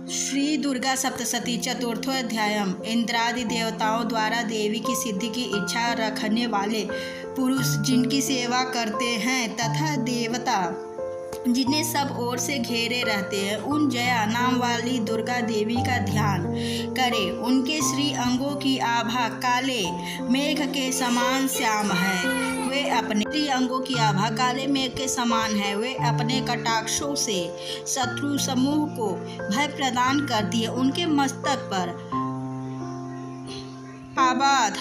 श्री दुर्गा सप्तशती चतुर्थोध्यायम। इंद्रादि देवताओं द्वारा देवी की सिद्धि की इच्छा रखने वाले पुरुष जिनकी सेवा करते हैं तथा देवता जिन्हें सब ओर से घेरे रहते हैं, उन जया नाम वाली दुर्गा देवी का ध्यान करें। उनके श्री अंगों की आभा काले मेघ के समान श्याम है। वे अपने श्री अंगों की आभा काले मेघ के समान है। वे अपने कटाक्षों से शत्रु समूह को भय प्रदान करती है। उनके मस्तक पर आबाद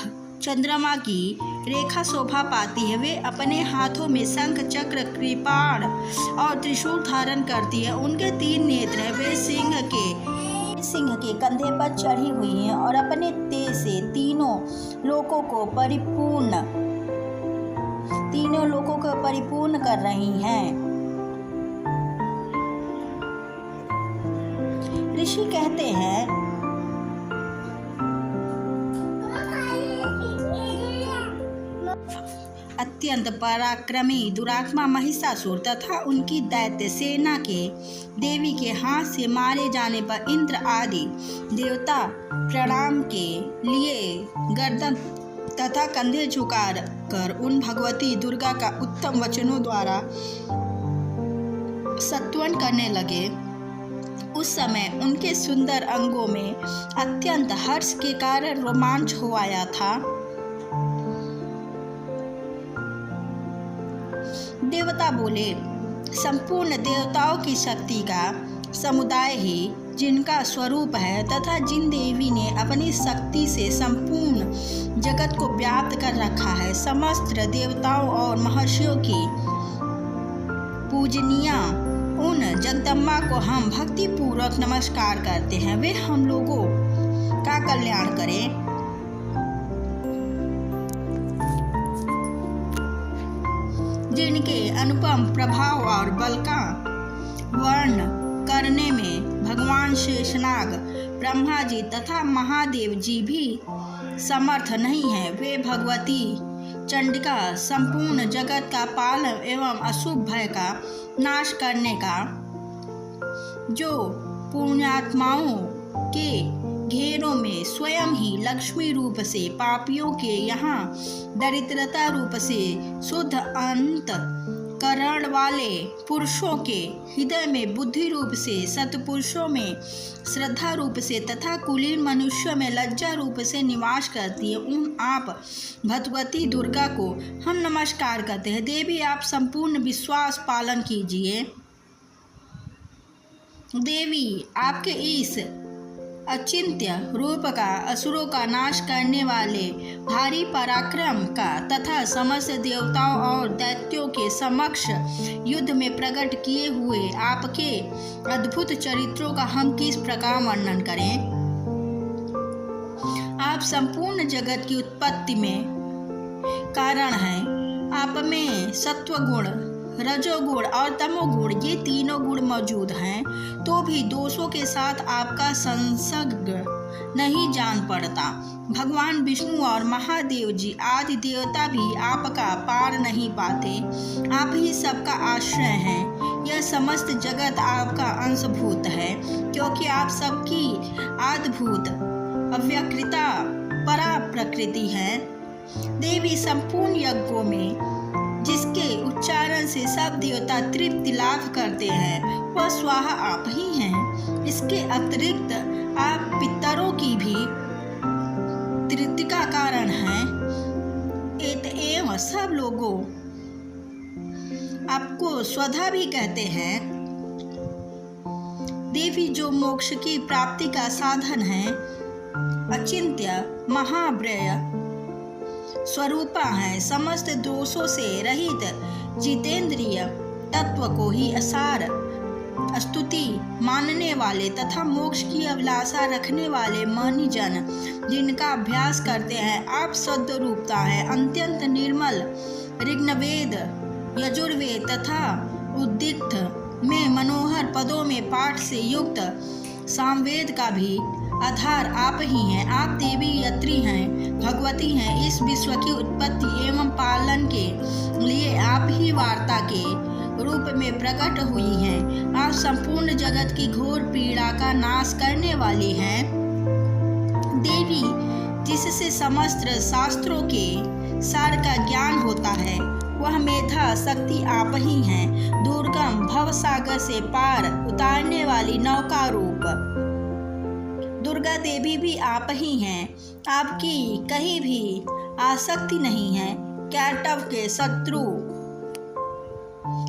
चंद्रमा की रेखा शोभा पाती है। वे अपने हाथों में शंख चक्र कृपाण और त्रिशूल धारण करती है। उनके 3 नेत्र हैं। वे सिंह के कंधे पर चढ़ी हुई हैं और अपने तेज से तीनों लोकों को परिपूर्ण कर रही हैं। ऋषि कहते हैं, अत्यंत पराक्रमी दुरात्मा महिषासुर तथा उनकी दैत्य सेना के देवी के हाथ से मारे जाने पर इंद्र आदि देवता प्रणाम के लिए गर्दन तथा कंधे झुकाकर उन भगवती दुर्गा का उत्तम वचनों द्वारा स्तुति करने लगे। उस समय उनके सुंदर अंगों में अत्यंत हर्ष के कारण रोमांच हो आया था। देवता बोले, संपूर्ण देवताओं की शक्ति का समुदाय ही जिनका स्वरूप है तथा जिन देवी ने अपनी शक्ति से संपूर्ण जगत को व्याप्त कर रखा है, समस्त देवताओं और महर्षियों की पूजनीया उन जगदम्बा को हम भक्ति पूर्वक नमस्कार करते हैं। वे हम लोगों का कल्याण करें। जिनके अनुपम प्रभाव और बल का वर्ण करने में भगवान शेषनाग, ब्रह्मा जी तथा महादेव जी भी समर्थ नहीं है। वे भगवती चंडिका संपूर्ण जगत का पालन एवं अशुभ भय का नाश करने का जो पुण्यात्माओं के घेरों में स्वयं ही लक्ष्मी रूप से पापियों के यहाँ दरिद्रता रूप से शुद्ध अंत करण वाले पुरुषों के हृदय में बुद्धि रूप से, सत्पुरुषों में श्रद्धा रूप से तथा कुलीन मनुष्यों में लज्जा रूप से निवास करती है, उन आप भगवती दुर्गा को हम नमस्कार करते हैं। देवी, आप संपूर्ण विश्वास पालन कीजिए। देवी, आपके इस अचिंत्य रूप का, असुरों का नाश करने वाले भारी पराक्रम का तथा समस्त देवताओं और दैत्यों के समक्ष युद्ध में प्रकट किए हुए आपके अद्भुत चरित्रों का हम किस प्रकार वर्णन करें। आप संपूर्ण जगत की उत्पत्ति में कारण हैं। आप में सत्वगुण, रजोगुण और तमोगुण ये तीनों गुण मौजूद हैं, तो भी दोषों के साथ आपका संसर्ग नहीं जान पड़ता। भगवान विष्णु और महादेव जी आदि देवता भी आपका पार नहीं पाते। आप ही सबका आश्रय हैं। यह समस्त जगत आपका अंशभूत है, क्योंकि आप सबकी अद्भुत अव्यक्तता परा प्रकृति है। देवी, संपूर्ण यज्ञों में जिसके उच्चारण से सब देवता तृप्ति लाभ करते हैं, वह स्वाहा आप ही हैं। इसके अतिरिक्त आप पितरों की भी तृप्ति का कारण हैं। एवं सब लोगों आपको स्वधा भी कहते हैं। देवी, जो मोक्ष की प्राप्ति का साधन है, अचिंत्य महाव्यय स्वरूपा है, समस्त दोषों से रहित जितेंद्रिय तत्व को ही असार स्तुति मानने वाले तथा मोक्ष की अभिलाषा रखने वाले मनीजन जिनका अभ्यास करते हैं, आप शुद्ध रूपता है। अत्यंत निर्मल ऋग्वेद, यजुर्वेद तथा उद्दित में मनोहर पदों में पाठ से युक्त सामवेद का भी आधार आप ही हैं। आप देवी यत्री हैं, भगवती हैं। इस विश्व की उत्पत्ति एवं पालन के लिए आप ही वार्ता के रूप में प्रकट हुई हैं। आप संपूर्ण जगत की घोर पीड़ा का नाश करने वाली हैं। देवी, जिससे समस्त शास्त्रों के सार का ज्ञान होता है, वह मेधा शक्ति आप ही हैं। दुर्गम भव सागर से पार उतारने वाली नौका रूप दुर्गा देवी भी आप ही हैं। आपकी कहीं भी आसक्ति नहीं है। कैटव के शत्रु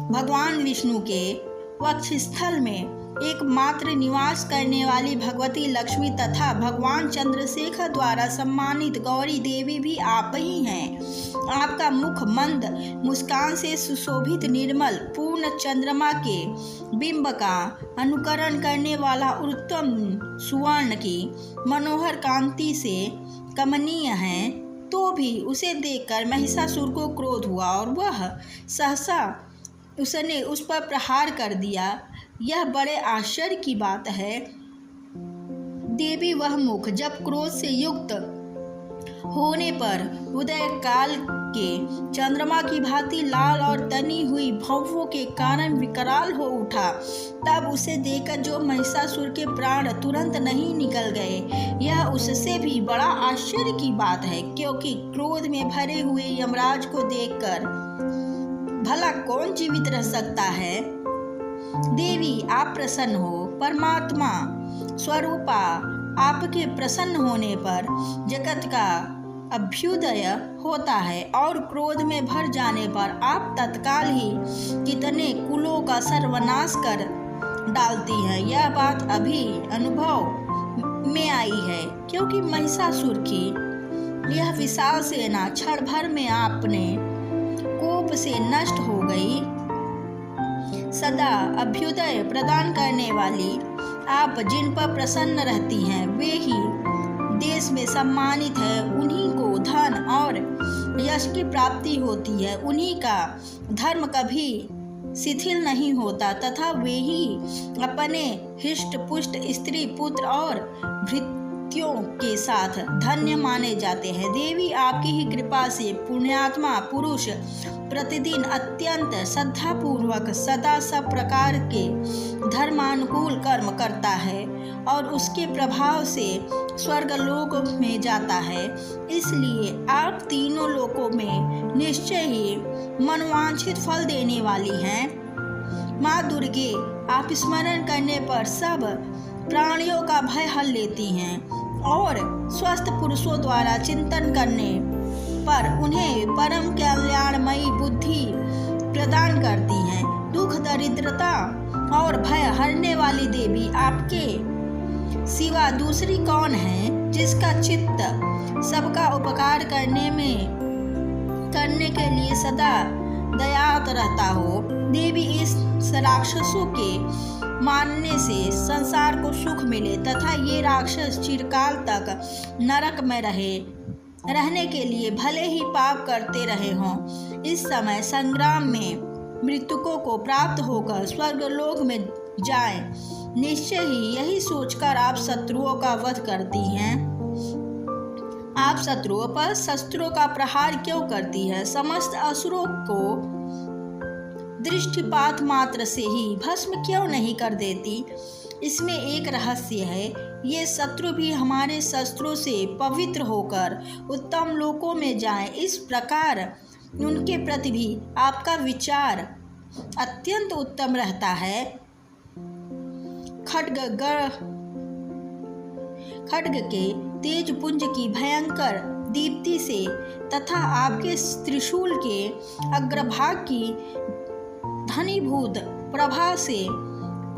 भगवान विष्णु के वक्षस्थल में एकमात्र निवास करने वाली भगवती लक्ष्मी तथा भगवान चंद्रशेखर द्वारा सम्मानित गौरी देवी भी आप ही हैं। आपका मुख मंद मुस्कान से सुशोभित निर्मल पूर्ण चंद्रमा के बिंब का अनुकरण करने वाला उत्तम सुवर्ण की मनोहर कांति से कमनीय है। तो भी उसे देखकर महिषासुर को क्रोध हुआ और वह सहसा उसने उस पर प्रहार कर दिया। यह बड़े आश्चर्य की बात है। देवी, वह मुख जब क्रोध से युक्त होने पर उदय काल के चंद्रमा की भांति लाल और तनी हुई भौंहों के कारण विकराल हो उठा, तब उसे देखकर जो महिषासुर के प्राण तुरंत नहीं निकल गए, यह उससे भी बड़ा आश्चर्य की बात है, क्योंकि क्रोध में भरे हुए यमराज को देखकर भला कौन जीवित रह सकता है। देवी, आप प्रसन्न हो। परमात्मा स्वरूपा आपके प्रसन्न होने पर जगत का अभ्युदय होता है और क्रोध में भर जाने पर आप तत्काल ही कितने कुलों का सर्वनाश कर डालती हैं। यह बात अभी अनुभव में आई है, क्योंकि महिषासुर की यह विशाल सेना क्षण भर में आपने कोप से नष्ट हो गई। सदा अभ्युदय प्रदान करने वाली आप जिन पर प्रसन्न रहती हैं, वे ही देश में सम्मानित है। उन्हीं को धन और यश की प्राप्ति होती है। उन्हीं का धर्म कभी शिथिल नहीं होता तथा वे ही अपने हिष्ट पुष्ट स्त्री पुत्र और भृत्यों के साथ धन्य माने जाते हैं। देवी, आपकी ही कृपा से पुण्यात्मा पुरुष प्रतिदिन अत्यंत श्रद्धापूर्वक सदा सब प्रकार के धर्मानुकूल कर्म करता है और उसके प्रभाव से स्वर्गलोक में जाता है। इसलिए आप तीनों लोकों में निश्चय ही मनवांछित फल देने वाली हैं। माँ दुर्गे, आप स्मरण करने पर सब प्राणियों का भय हल लेती हैं और स्वस्थ पुरुषों द्वारा चिंतन करने पर उन्हें परम कल्याणमयी बुद्धि प्रदान करती हैं। दुख दरिद्रता और भय हरने वाली देवी, आपके सिवा दूसरी कौन है जिसका चित्त सबका उपकार करने के लिए सदा दयात रहता हो। देवी, इस राक्षसों के मानने से संसार को सुख मिले तथा ये राक्षस चिरकाल तक नरक में रहने के लिए भले ही पाप करते रहे हों, इस समय संग्राम में मृतकों को प्राप्त होकर स्वर्गलोक में जाएं। निश्चय ही यही सोचकर आप शत्रुओं का वध करती हैं। आप शत्रुओं पर शस्त्रों का प्रहार क्यों करती है? समस्त असुरों को दृष्टिपात मात्र से ही भस्म क्यों नहीं कर देती? इसमें एक रहस्य है। ये शत्रु भी हमारे शस्त्रों से पवित्र होकर उत्तम लोकों में जाएं। इस प्रकार उनके प्रति भी आपका विचार अत्यंत उत्तम रहता है। खड्ग के तेज पुंज की भयंकर दीप्ति से तथा आपके त्रिशूल के अग्रभाग की धनीभूत प्रभा से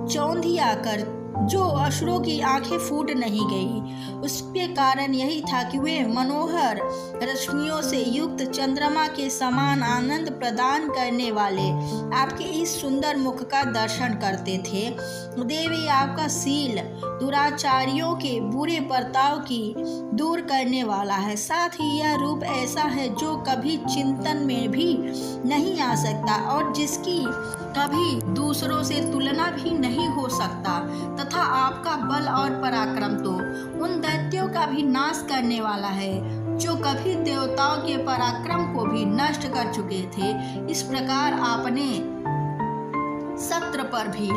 चौंधिया कर जो असुरों की आंखें फूट नहीं गई, उसके कारण यही था कि वे मनोहर रश्मियों से युक्त चंद्रमा के समान आनंद प्रदान करने वाले आपके इस सुंदर मुख का दर्शन करते थे। देवी, आपका शील दुराचारियों के बुरे बर्ताव की दूर करने वाला है। साथ ही यह रूप ऐसा है जो कभी चिंतन में भी नहीं आ सकता और जिसकी कभी दूसरों से तुलना भी नहीं हो सकता तथा आपका बल और पराक्रम तो उन दैत्यों का भी नाश करने वाला है जो कभी देवताओं के पराक्रम को भी नष्ट कर चुके थे। इस प्रकार आपने सत्र पर भी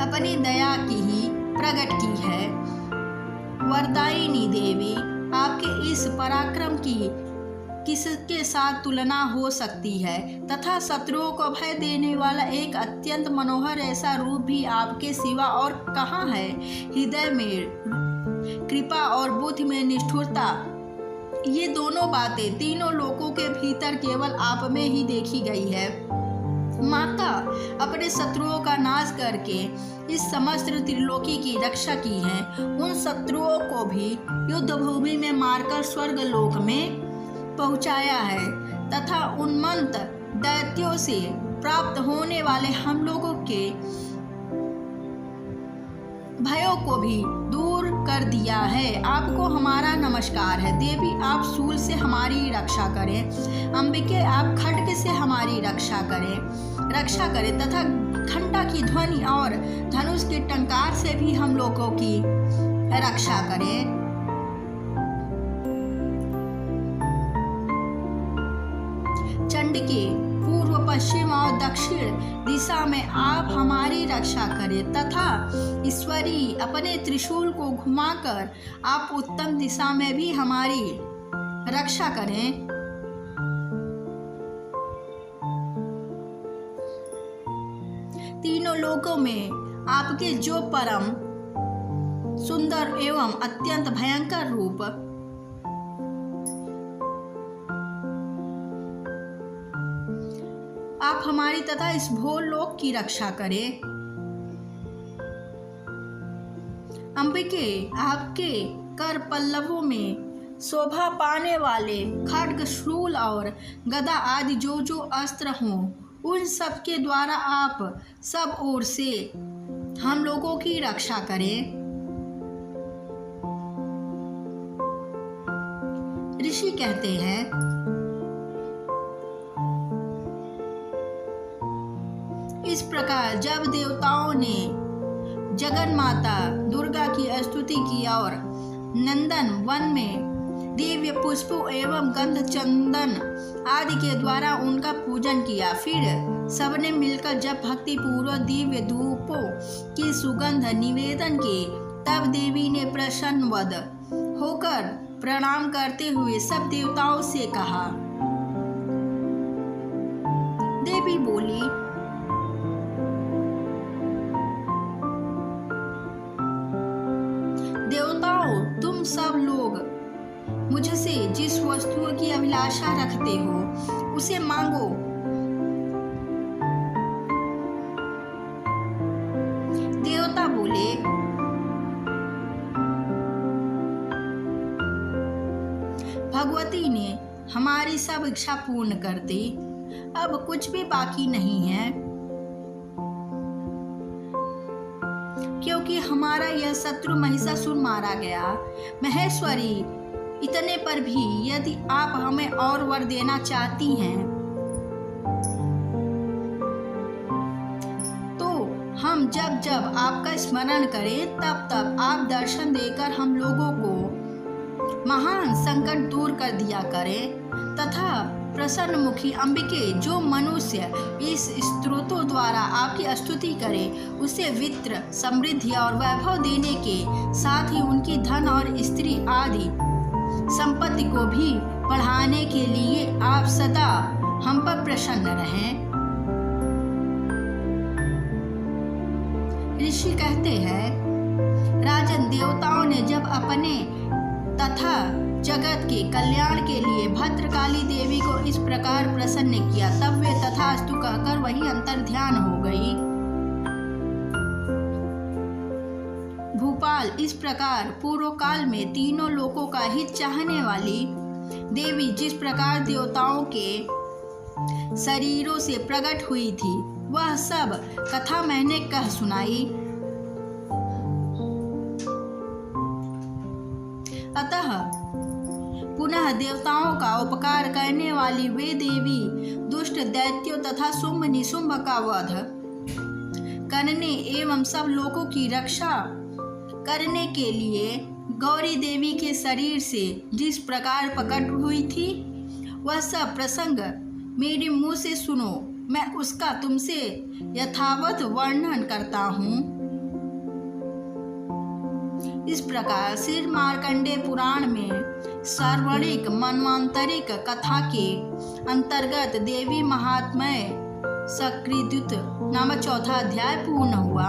अपनी दया की ही प्रकट की है। वरदायिनी देवी, आपके इस पराक्रम की किसके साथ तुलना हो सकती है, तथा शत्रुओं को भय देने वाला एक अत्यंत मनोहर ऐसा रूप भी आपके सिवा और कहाँ है। हृदय में कृपा और बुद्धि में निष्ठुरता, ये दोनों बातें तीनों लोकों के भीतर केवल आप में ही देखी गई है। माता अपने शत्रुओं का नाश करके इस समस्त त्रिलोकी की रक्षा की है। उन शत्रुओं को भी युद्ध भूमि में मारकर स्वर्ग लोक में पहुंचाया है, तथा उन्मत्त दैत्यों से प्राप्त होने वाले हम लोगों के भयों को भी दूर कर दिया है। आपको हमारा नमस्कार है। देवी, आप शूल से हमारी रक्षा करें। अंबिके, आप खड्ग से हमारी रक्षा करें तथा घंटा की ध्वनि और धनुष के टंकार से भी हम लोगों की रक्षा करें। चंडिके, पूर्व, पश्चिम और दक्षिण दिशा में आप हमारी रक्षा करें, तथा ईश्वरी अपने त्रिशूल को घुमाकर आप उत्तम दिशा में भी हमारी रक्षा करें। तीनों लोकों में आपके जो परम सुंदर एवं अत्यंत भयंकर रूप आप हमारी तथा इस भोर लोक की रक्षा करें। अंबिके, आपके कर पल्लवों में शोभा पाने वाले खड्ग, शूल और गदा आदि जो जो अस्त्र हों, उन सब के द्वारा आप सब ओर से हम लोगों की रक्षा करें। ऋषि कहते हैं, इस प्रकार जब देवताओं ने जगन माता दुर्गा की स्तुति की और नंदन वन में दिव्य पुष्पों एवं गंध चंदन आदि के द्वारा उनका पूजन किया, फिर सबने मिलकर जब भक्ति पूर्वक दिव्य धूपों की सुगंध निवेदन की, तब देवी ने प्रसन्नवद होकर प्रणाम करते हुए सब देवताओं से कहा। देवी बोली, देवताओं, तुम सब लोग मुझसे जिस वस्तु की अभिलाषा रखते हो उसे मांगो। देवता बोले, भगवती ने हमारी सब इच्छा पूर्ण कर दी, अब कुछ भी बाकी नहीं है, क्योंकि हमारा यह शत्रु महिषासुर मारा गया। महेश्वरी, इतने पर भी यदि आप हमें और वर देना चाहती हैं तो हम जब जब आपका स्मरण करें तब तब आप दर्शन देकर हम लोगों को महान संकट दूर कर दिया करें, तथा प्रसन्न मुखी अंबिके, जो मनुष्य इस स्तोत्रों द्वारा आपकी स्तुति करे उसे वित्त, समृद्धि और वैभव देने के साथ ही उनकी धन और स्त्री आदि संपत्ति को भी बढ़ाने के लिए आप सदा हम पर प्रसन्न रहें। ऋषि कहते हैं, राजन, देवताओं ने जब अपने तथा जगत के कल्याण के लिए भद्रकाली देवी को इस प्रकार प्रसन्न किया, तब वे तथास्तु कहकर वही अंतर्ध्यान हो गई। भूपाल, इस प्रकार पूर्व काल में तीनों लोकों का हित चाहने वाली देवी जिस प्रकार देवताओं के शरीरों से प्रकट हुई थी, वह सब कथा मैंने कह सुनाई। अतः पुनः देवताओं का उपकार करने वाली वे देवी दुष्ट दैत्यों तथा शुंभ निशुंभ का वध करने एवं सब लोगों की रक्षा करने के लिए गौरी देवी के शरीर से जिस प्रकार प्रकट हुई थी, वह सब प्रसंग मेरे मुंह से सुनो। मैं उसका तुमसे यथावत वर्णन करता हूँ। इस प्रकार श्री मार्कंडेय पुराण में सार्वणिक मनवांतरिक कथा के अंतर्गत देवी महात्म्य सकृद्युत नामक चौथा अध्याय पूर्ण हुआ।